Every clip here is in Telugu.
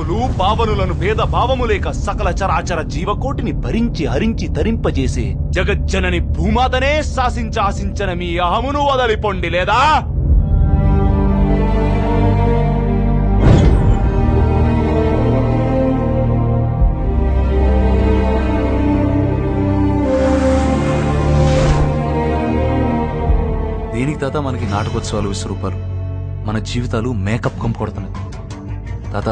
పావనులు పావనులను భేద భావము లేక సకల చరాచర జీవకోటిని భరించి హరించి తరింపజేసే జగజ్జనని భూమాతనే శాసించాసించన మీ అహమును వదలిపొండి లేదా? దేనికి తాత మనకి నాటకోత్సవాలు, విశ్వరూపాలు? మన జీవితాలు మేకప్ కంపడుతున్నాయి తాత.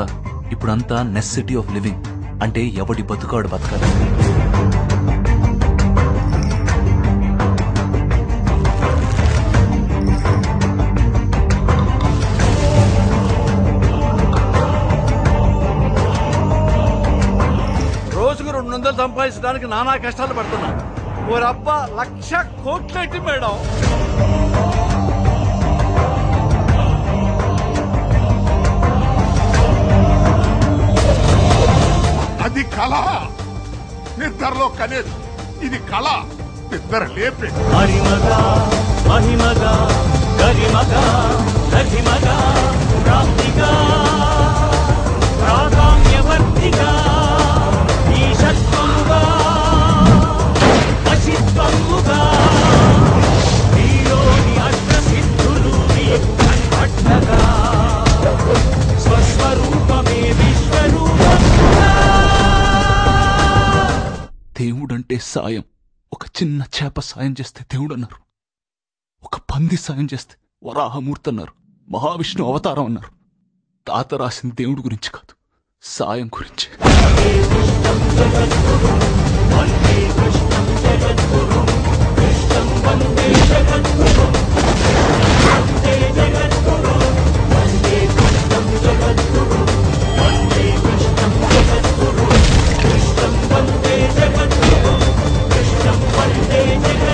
ఇప్పుడంతా నెసెసిటీ ఆఫ్ లివింగ్, అంటే ఎవడి బతుకాడు బతకాలి. రోజుకు 200 సంపాదించడానికి నానా కష్టాలు పడుతున్నా. ఓరబ్బా 1,00,000 కోట్లేంటి మేడం? అది కళ, నిద్రలో కనేది. ఇది కళ, నిద్ర లేపే. మహిమగా మహిమగా గరిమగా గరిమగా ప్రాప్తిగా ప్రాగామ్యవర్తిగా ఈశత్వముగా అసిత్వముగా నీలోని అష్టసిద్ధులు కన్పట్టగా స్వస్వరూపమే విశ్వరూపముగా. దేవుడంటే సాయం. ఒక చిన్న చేప సాయం చేస్తే దేవుడు అన్నారు. ఒక పంది సాయం చేస్తే వరాహమూర్తి అన్నారు. మహావిష్ణు అవతారం అన్నారు. తాత రాసిన దేవుడి గురించి కాదు, సాయం గురించి. Jagad